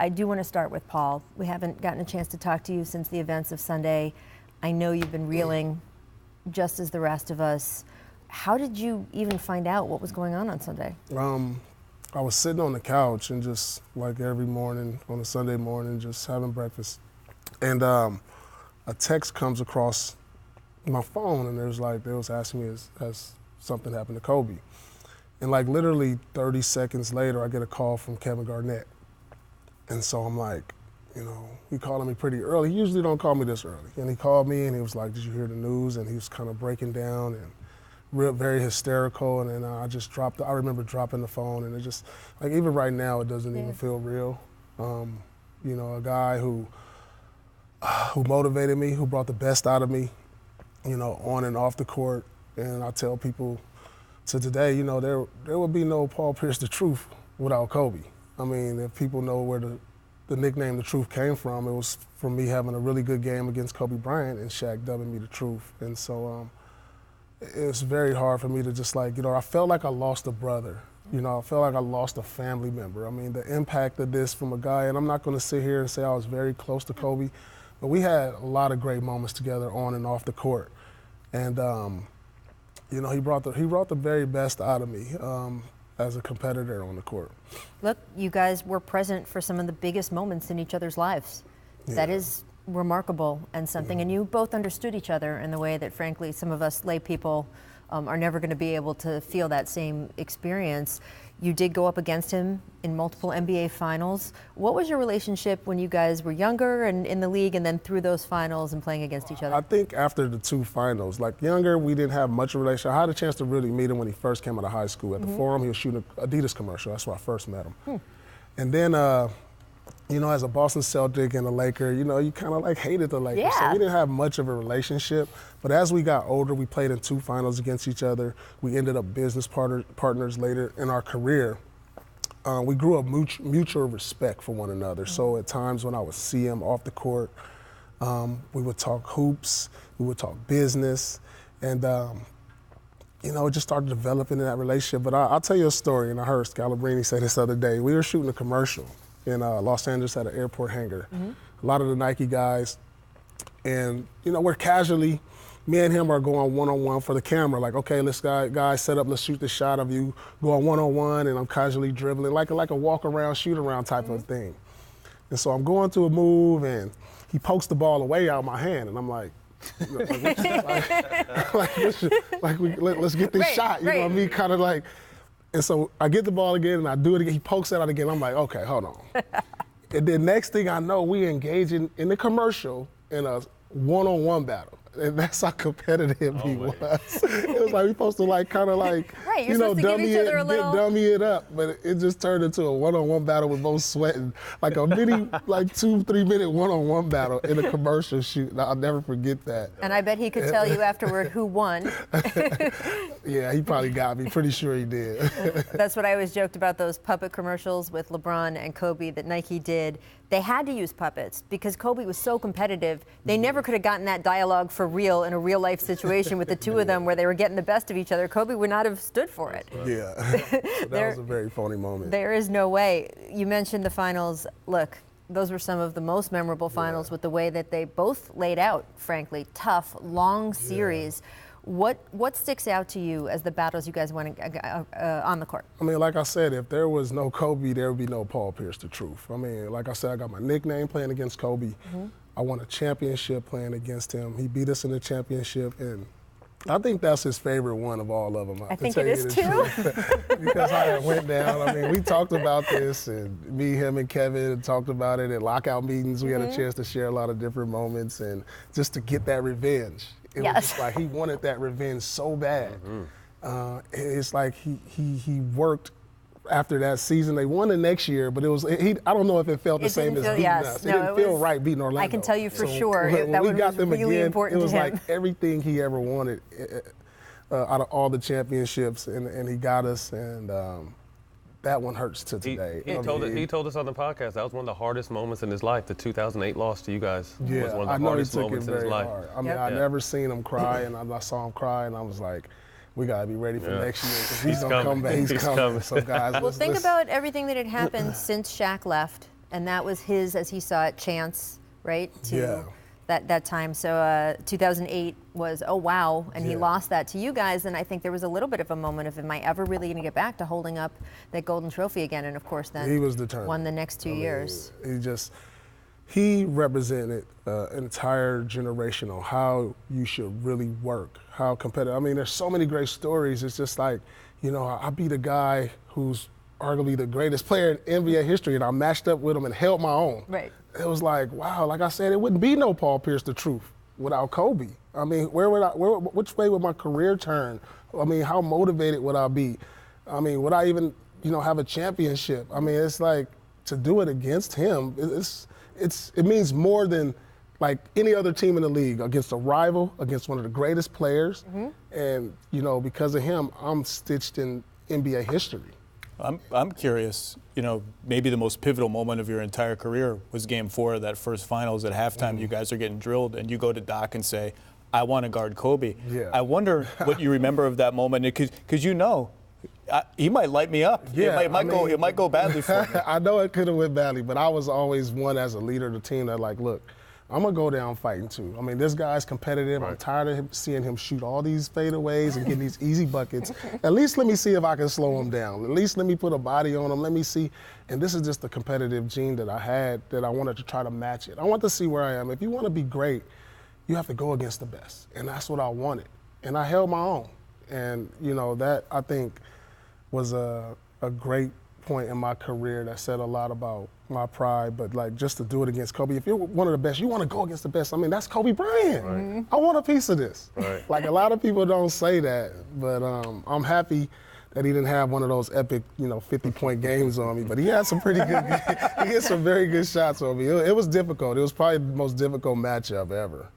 I do want to start with Paul. We haven't gotten a chance to talk to you since the events of Sunday. I know you've been reeling just as the rest of us. How did you even find out what was going on Sunday? I was sitting on the couch and just like every morning on a Sunday morning, just having breakfast. And a text comes across my phone and they was asking me has something happened to Kobe. And like literally 30 seconds later, I get a call from Kevin Garnett. And so I'm like, he calling me pretty early. He usually don't call me this early. And he called me and he was like, did you hear the news? And he was kind of breaking down and very hysterical. And then I remember dropping the phone, and it just, like even right now, it doesn't even feel real. A guy who motivated me, who brought the best out of me, on and off the court. And I tell people to today, there would be no Paul Pierce the Truth without Kobe. I mean, if people know where the nickname The Truth came from, it was from me having a really good game against Kobe Bryant and Shaq dubbing me The Truth. And so it was very hard for me to just I felt like I lost a brother. I felt like I lost a family member. I mean, the impact of this from a guy, and I'm not going to sit here and say I was very close to Kobe, but we had a lot of great moments together on and off the court. And, he brought the very best out of me as a competitor on the court. Look, you guys were present for some of the biggest moments in each other's lives. Yeah. That is remarkable and something, and you both understood each other in the way that, frankly, some of us lay people are never going to be able to feel that same experience. You did go up against him in multiple NBA finals. What was your relationship when you guys were younger and in the league, and then through those finals and playing against each other? I think after the two finals, like younger, we didn't have much of a relationship. I had a chance to really meet him when he first came out of high school. At the Forum, he was shooting an Adidas commercial. That's where I first met him. And then, as a Boston Celtic and a Laker, you kind of hated the Lakers. Yeah. So we didn't have much of a relationship. But as we got older, we played in two finals against each other. We ended up business partners later in our career. We grew up mutual respect for one another. So at times when I would see him off the court, we would talk hoops, we would talk business, and it just started developing in that relationship. But I'll tell you a story, and I heard Scalabrini say this the other day. We were shooting a commercial in Los Angeles at an airport hangar. A lot of the Nike guys, and we're casually, me and him are going one-on-one for the camera. Like, okay, let's guys set up, let's shoot this shot of you going one-on-one, and I'm casually dribbling, like a walk-around, shoot-around type of thing. And so I'm going to a move, and he pokes the ball away out of my hand, and I'm like, let's get this shot, you know what I mean? Kind of like. And so I get the ball again, and I do it again. He pokes it out again. I'm like, okay, hold on. And then next thing I know, we engage in the commercial in a one-on-one battle. And that's how competitive he was. It was like we supposed to dummy it up, but it just turned into a one-on-one battle with both sweating, like a mini 2-3 minute one-on-one battle in a commercial shoot. I'll never forget that. And I bet he could tell you afterward who won. Yeah, he probably got me. Pretty sure he did. That's what I always joked about, those puppet commercials with LeBron and Kobe that Nike did. They had to use puppets because Kobe was so competitive. They never could have gotten that dialogue for real in a real life situation with the two of them where they were getting the best of each other. Kobe would not have stood for it. Yeah, so that was a very funny moment. There is no way. You mentioned the finals. Look, those were some of the most memorable finals with the way that they both laid out, frankly. Tough, long series. What sticks out to you as the battles you guys won on the court? I mean, like I said, if there was no Kobe, there would be no Paul Pierce the Truth. I mean, like I said, I got my nickname playing against Kobe. I won a championship playing against him. He beat us in the championship, and I think that's his favorite one of all of them. I think it is too. Because how it went down. I mean, we talked about this, and me, him, and Kevin talked about it at lockout meetings. We had a chance to share a lot of different moments, and just to get that revenge. It was just like he wanted that revenge so bad. It's like he worked after that season. They won the next year, but I don't know if it felt the same as beating us. It didn't feel right beating Orlando. I can tell you for sure that was really important to him. It was like everything he ever wanted out of all the championships, and he got us, and that one hurts to today. He told us on the podcast that was one of the hardest moments in his life. The 2008 loss to you guys was one of the I know hardest he took moments it in his very life. hard. I mean, I never seen him cry, and I saw him cry, and I was like, we got to be ready for next year because he's going to come back. He's coming. So, guys, well, think about everything that had happened since Shaq left And that was his, as he saw it, chance, right? To Yeah. that time. So 2008 was, oh, wow. And he Yeah. lost that to you guys. And I think there was a little bit of a moment of, am I ever really going to get back to holding up that golden trophy again? And of course, then He was determined. won the next 2 years. He represented an entire generation on how you should really work, how competitive. I mean, there's so many great stories. It's just like, you know, I beat a guy who's arguably the greatest player in NBA history, and I matched up with him and held my own. Right. It was like, wow, like I said, it wouldn't be no Paul Pierce the truth without Kobe. I mean, which way would my career turn? I mean, how motivated would I be? I mean, would I even, you know, have a championship? I mean, it's like, to do it against him, it means more than like any other team in the league, against a rival, against one of the greatest players. And, you know, because of him, I'm stitched in NBA history. I'm curious, you know, maybe the most pivotal moment of your entire career was Game 4 of that first finals. At halftime, you guys are getting drilled, and you go to Doc and say, I want to guard Kobe. Yeah. I wonder what you remember of that moment, because you know, he might light me up. Yeah, it might go badly for me. I know it could have went badly, but I was always one as a leader of the team that like, look, I'm gonna go down fighting too. I mean, this guy's competitive. I'm tired of seeing him shoot all these fadeaways and getting these easy buckets. At least let me see if I can slow him down. At least let me put a body on him. Let me see. And this is just the competitive gene that I had, that I wanted to try to match it. I want to see where I am. If you want to be great, you have to go against the best. And that's what I wanted. And I held my own. And, you know, that I think was a great point in my career that said a lot about my pride, but like just to do it against Kobe. If you're one of the best, you want to go against the best. I mean, that's Kobe Bryant. Right. I want a piece of this. Right. Like a lot of people don't say that, but I'm happy that he didn't have one of those epic, you know, 50-point games on me, but he had some pretty good, he had some very good shots on me. It was difficult. It was probably the most difficult matchup ever.